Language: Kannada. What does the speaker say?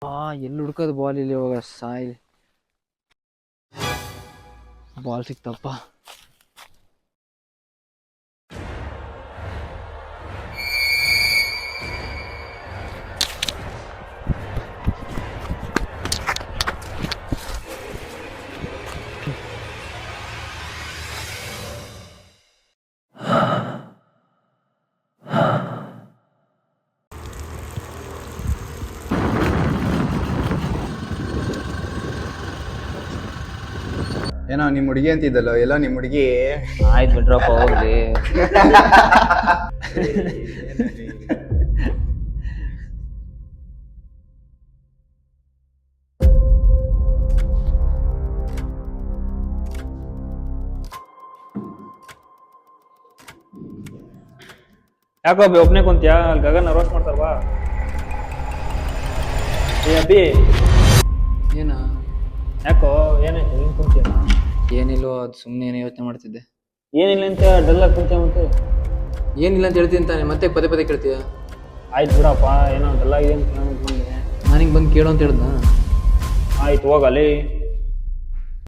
ಎಲ್ಲಿ ಹುಡ್ಕೋದು ಬಾಲ್ ಇಲ್ಲಿ ಇವಾಗ ಸಾಯಿ ಬಾಲ್ ಸಿಕ್ತಪ್ಪ. ಏನೋ ನಿಮ್ಮ ಹುಡುಗಿ ಅಂತಿದ್ದಲ್ಲ, ಎಲ್ಲೋ ನಿಮ್ಮ ಹುಡುಗಿ. ಆಯ್ತು ಬಿಡ್ರಪ್ಪ ಹೋಗ್ಲಿ. ಯಾಕೋ ಅಬ್ಬಿ ಒಬ್ಬನೇ ಕುಂತ್ಯಾ? ಅಲ್ಲಿ ಗಗನ್ ರೋಸ್ಟ್ ಮಾಡ್ತಾರ ಬಾ. ಏ ಅಬ್ಬಿ, ಏನ ಯಾಕೋ ಏನಾಯ್ತು? ಹಿಂಗ್ ಕುಂತ್ಯ? ಏನಿಲ್ವೋ, ಅದು ಸುಮ್ಮನೆ ಏನೋ ಯೋಚನೆ ಮಾಡ್ತಿದ್ದೆ. ಏನಿಲ್ಲ ಅಂತ ಡಲ್ ಆಗಿ ಕುಂತ್ಯ ಮತ್ತೆ? ಏನಿಲ್ಲ ಅಂತ ಹೇಳ್ತೀನಿ ತಾನೆ, ಮತ್ತೆ ಪದೇ ಪದೇ ಕೇಳ್ತೀಯ. ಆಯ್ತು ಬಿಡಪ್ಪ, ಏನೋ ಡಲ್ ಆಗಿದೆ ಅಂತ ಬಂದೆ. ನಾನಿಂಗೆ ಬಂದು ಕೇಳು ಅಂತ ಹೇಳ್ದ. ಆಯ್ತು ಹೋಗಲಿ.